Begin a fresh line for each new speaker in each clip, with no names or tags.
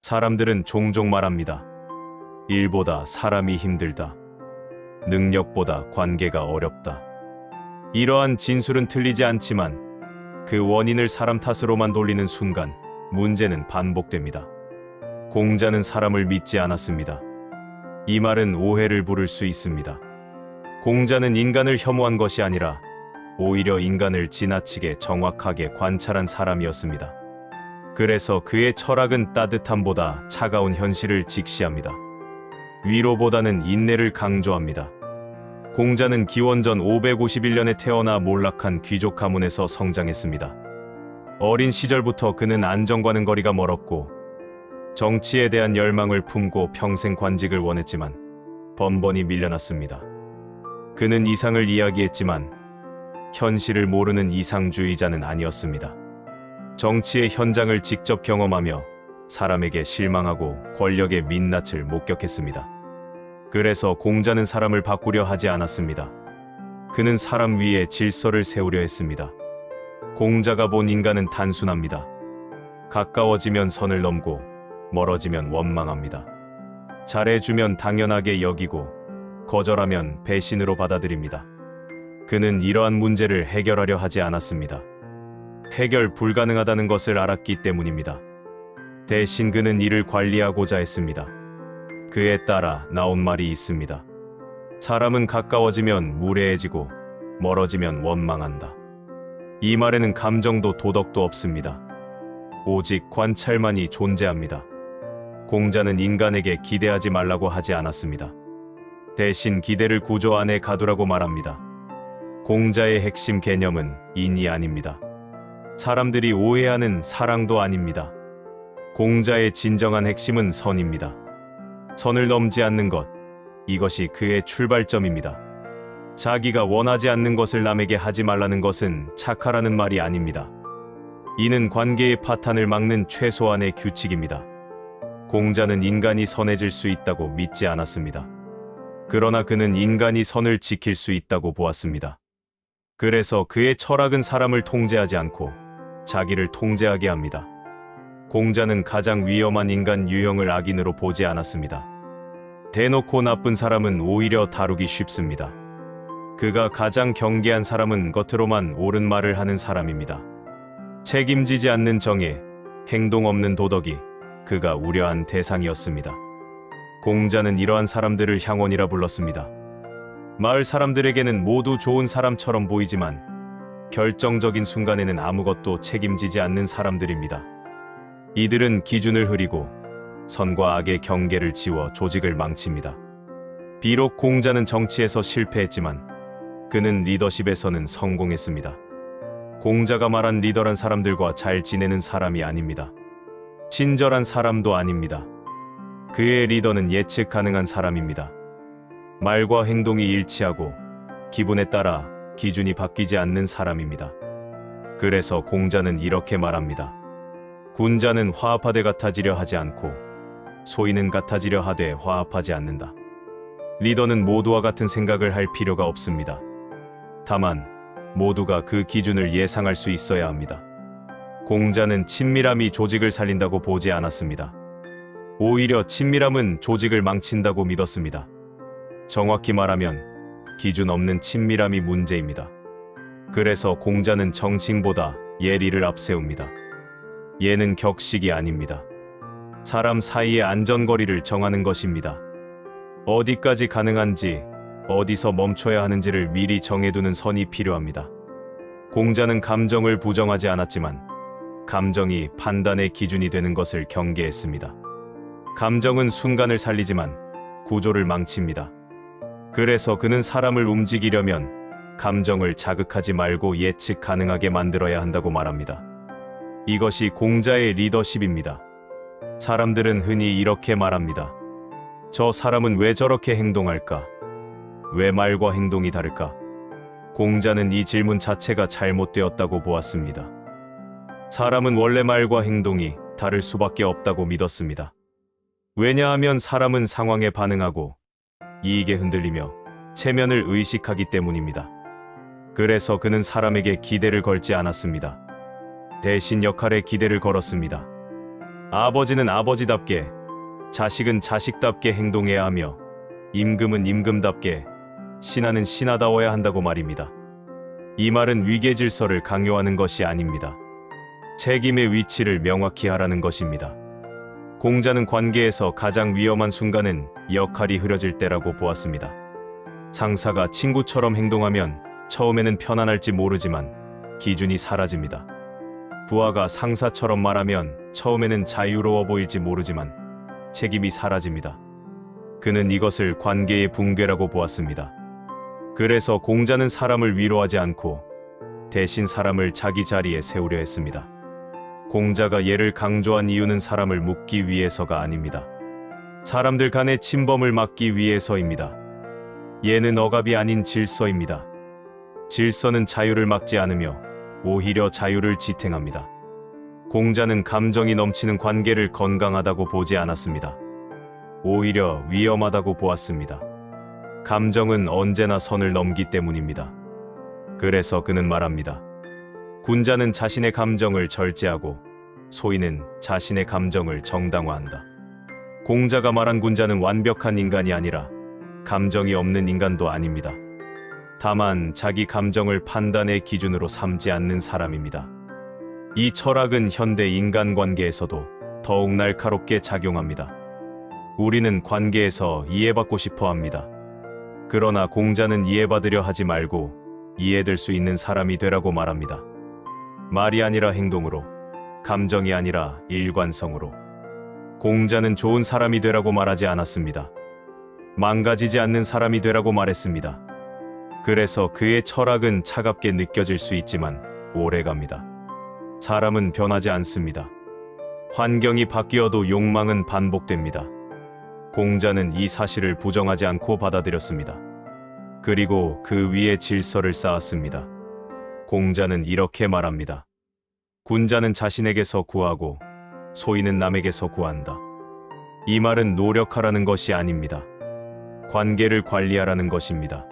사람들은 종종 말합니다. 일보다 사람이 힘들다. 능력보다 관계가 어렵다. 이러한 진술은 틀리지 않지만 그 원인을 사람 탓으로만 돌리는 순간 문제는 반복됩니다. 공자는 사람을 믿지 않았습니다. 이 말은 오해를 부를 수 있습니다. 공자는 인간을 혐오한 것이 아니라 오히려 인간을 지나치게 정확하게 관찰한 사람이었습니다. 그래서 그의 철학은 따뜻함보다 차가운 현실을 직시합니다. 위로보다는 인내를 강조합니다. 공자는 기원전 551년에 태어나 몰락한 귀족 가문에서 성장했습니다. 어린 시절부터 그는 안정과는 거리가 멀었고 정치에 대한 열망을 품고 평생 관직을 원했지만 번번이 밀려났습니다. 그는 이상을 이야기했지만 현실을 모르는 이상주의자는 아니었습니다. 정치의 현장을 직접 경험하며 사람에게 실망하고 권력의 민낯을 목격했습니다. 그래서 공자는 사람을 바꾸려 하지 않았습니다. 그는 사람 위에 질서를 세우려 했습니다. 공자가 본 인간은 단순합니다. 가까워지면 선을 넘고 멀어지면 원망합니다. 잘해주면 당연하게 여기고 거절하면 배신으로 받아들입니다. 그는 이러한 문제를 해결하려 하지 않았습니다. 해결 불가능하다는 것을 알았기 때문입니다. 대신 그는 이를 관리하고자 했습니다. 그에 따라 나온 말이 있습니다. 사람은 가까워지면 무례해지고 멀어지면 원망한다. 이 말에는 감정도 도덕도 없습니다. 오직 관찰만이 존재합니다. 공자는 인간에게 기대하지 말라고 하지 않았습니다. 대신 기대를 구조 안에 가두라고 말합니다. 공자의 핵심 개념은 인이 아닙니다. 사람들이 오해하는 사랑도 아닙니다. 공자의 진정한 핵심은 선입니다. 선을 넘지 않는 것, 이것이 그의 출발점입니다. 자기가 원하지 않는 것을 남에게 하지 말라는 것은 착하라는 말이 아닙니다. 이는 관계의 파탄을 막는 최소한의 규칙입니다. 공자는 인간이 선해질 수 있다고 믿지 않았습니다. 그러나 그는 인간이 선을 지킬 수 있다고 보았습니다. 그래서 그의 철학은 사람을 통제하지 않고 자기를 통제하게 합니다. 공자는 가장 위험한 인간 유형을 악인으로 보지 않았습니다. 대놓고 나쁜 사람은 오히려 다루기 쉽습니다. 그가 가장 경계한 사람은 겉으로만 옳은 말을 하는 사람입니다. 책임지지 않는 정의, 행동 없는 도덕이 그가 우려한 대상이었습니다. 공자는 이러한 사람들을 향원이라 불렀습니다. 마을 사람들에게는 모두 좋은 사람처럼 보이지만 결정적인 순간에는 아무것도 책임지지 않는 사람들입니다. 이들은 기준을 흐리고 선과 악의 경계를 지워 조직을 망칩니다. 비록 공자는 정치에서 실패했지만 그는 리더십에서는 성공했습니다. 공자가 말한 리더란 사람들과 잘 지내는 사람이 아닙니다. 친절한 사람도 아닙니다. 그의 리더는 예측 가능한 사람입니다. 말과 행동이 일치하고 기분에 따라 기준이 바뀌지 않는 사람입니다. 그래서 공자는 이렇게 말합니다. 군자는 화합하되 같아지려 하지 않고 소인은 같아지려 하되 화합하지 않는다. 리더는 모두와 같은 생각을 할 필요가 없습니다. 다만 모두가 그 기준을 예상할 수 있어야 합니다. 공자는 친밀함이 조직을 살린다고 보지 않았습니다. 오히려 친밀함은 조직을 망친다고 믿었습니다. 정확히 말하면 기준 없는 친밀함이 문제입니다. 그래서 공자는 정칭보다 예리를 앞세웁니다. 예는 격식이 아닙니다. 사람 사이의 안전거리를 정하는 것입니다. 어디까지 가능한지, 어디서 멈춰야 하는지를 미리 정해두는 선이 필요합니다. 공자는 감정을 부정하지 않았지만 감정이 판단의 기준이 되는 것을 경계했습니다. 감정은 순간을 살리지만 구조를 망칩니다. 그래서 그는 사람을 움직이려면 감정을 자극하지 말고 예측 가능하게 만들어야 한다고 말합니다. 이것이 공자의 리더십입니다. 사람들은 흔히 이렇게 말합니다. 저 사람은 왜 저렇게 행동할까? 왜 말과 행동이 다를까? 공자는 이 질문 자체가 잘못되었다고 보았습니다. 사람은 원래 말과 행동이 다를 수밖에 없다고 믿었습니다. 왜냐하면 사람은 상황에 반응하고 이익에 흔들리며 체면을 의식하기 때문입니다. 그래서 그는 사람에게 기대를 걸지 않았습니다. 대신 역할에 기대를 걸었습니다. 아버지는 아버지답게, 자식은 자식답게 행동해야 하며 임금은 임금답게, 신하는 신하다워야 한다고 말입니다. 이 말은 위계 질서를 강요하는 것이 아닙니다. 책임의 위치를 명확히 하라는 것입니다. 공자는 관계에서 가장 위험한 순간은 역할이 흐려질 때라고 보았습니다. 상사가 친구처럼 행동하면 처음에는 편안할지 모르지만 기준이 사라집니다. 부하가 상사처럼 말하면 처음에는 자유로워 보일지 모르지만 책임이 사라집니다. 그는 이것을 관계의 붕괴라고 보았습니다. 그래서 공자는 사람을 위로하지 않고 대신 사람을 자기 자리에 세우려 했습니다. 공자가 예를 강조한 이유는 사람을 묶기 위해서가 아닙니다. 사람들 간의 침범을 막기 위해서입니다. 예는 억압이 아닌 질서입니다. 질서는 자유를 막지 않으며 오히려 자유를 지탱합니다. 공자는 감정이 넘치는 관계를 건강하다고 보지 않았습니다. 오히려 위험하다고 보았습니다. 감정은 언제나 선을 넘기 때문입니다. 그래서 그는 말합니다. 군자는 자신의 감정을 절제하고 소인은 자신의 감정을 정당화한다. 공자가 말한 군자는 완벽한 인간이 아니라 감정이 없는 인간도 아닙니다. 다만 자기 감정을 판단의 기준으로 삼지 않는 사람입니다. 이 철학은 현대 인간관계에서도 더욱 날카롭게 작용합니다. 우리는 관계에서 이해받고 싶어 합니다. 그러나 공자는 이해받으려 하지 말고 이해될 수 있는 사람이 되라고 말합니다. 말이 아니라 행동으로, 감정이 아니라 일관성으로. 공자는 좋은 사람이 되라고 말하지 않았습니다. 망가지지 않는 사람이 되라고 말했습니다. 그래서 그의 철학은 차갑게 느껴질 수 있지만 오래갑니다. 사람은 변하지 않습니다. 환경이 바뀌어도 욕망은 반복됩니다. 공자는 이 사실을 부정하지 않고 받아들였습니다. 그리고 그 위에 질서를 쌓았습니다. 공자는 이렇게 말합니다. 군자는 자신에게서 구하고 소인은 남에게서 구한다. 이 말은 노력하라는 것이 아닙니다. 관계를 관리하라는 것입니다.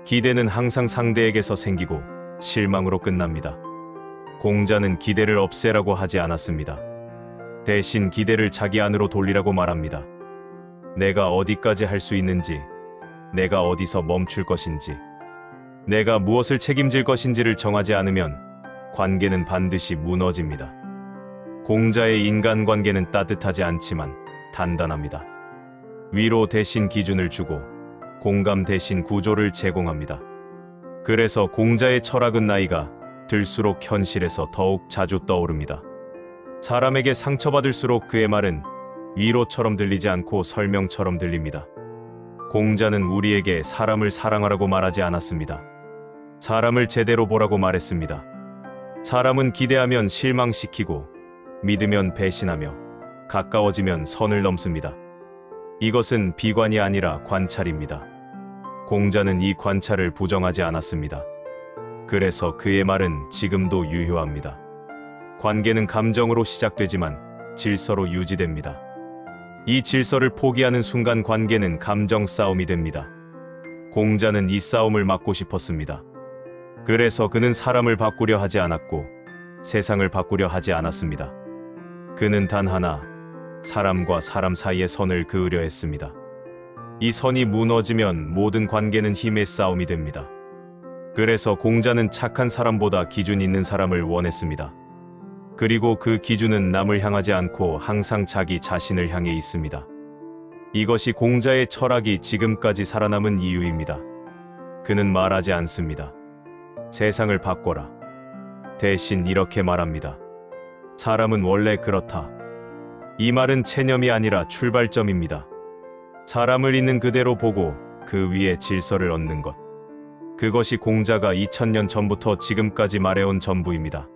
기대는 항상 상대에게서 생기고 실망으로 끝납니다. 공자는 기대를 없애라고 하지 않았습니다. 대신 기대를 자기 안으로 돌리라고 말합니다. 내가 어디까지 할 수 있는지, 내가 어디서 멈출 것인지, 내가 무엇을 책임질 것인지를 정하지 않으면 관계는 반드시 무너집니다. 공자의 인간관계는 따뜻하지 않지만 단단합니다. 위로 대신 기준을 주고 공감 대신 구조를 제공합니다. 그래서 공자의 철학은 나이가 들수록 현실에서 더욱 자주 떠오릅니다. 사람에게 상처받을수록 그의 말은 위로처럼 들리지 않고 설명처럼 들립니다. 공자는 우리에게 사람을 사랑하라고 말하지 않았습니다. 사람을 제대로 보라고 말했습니다. 사람은 기대하면 실망시키고 믿으면 배신하며 가까워지면 선을 넘습니다. 이것은 비관이 아니라 관찰입니다. 공자는 이 관찰을 부정하지 않았습니다. 그래서 그의 말은 지금도 유효합니다. 관계는 감정으로 시작되지만 질서로 유지됩니다. 이 질서를 포기하는 순간 관계는 감정 싸움이 됩니다. 공자는 이 싸움을 막고 싶었습니다. 그래서 그는 사람을 바꾸려 하지 않았고 세상을 바꾸려 하지 않았습니다. 그는 단 하나, 사람과 사람 사이의 선을 그으려 했습니다. 이 선이 무너지면 모든 관계는 힘의 싸움이 됩니다. 그래서 공자는 착한 사람보다 기준 있는 사람을 원했습니다. 그리고 그 기준은 남을 향하지 않고 항상 자기 자신을 향해 있습니다. 이것이 공자의 철학이 지금까지 살아남은 이유입니다. 그는 말하지 않습니다. 세상을 바꿔라. 대신 이렇게 말합니다. 사람은 원래 그렇다. 이 말은 체념이 아니라 출발점입니다. 사람을 있는 그대로 보고 그 위에 질서를 얻는 것. 그것이 공자가 2000년 전부터 지금까지 말해온 전부입니다.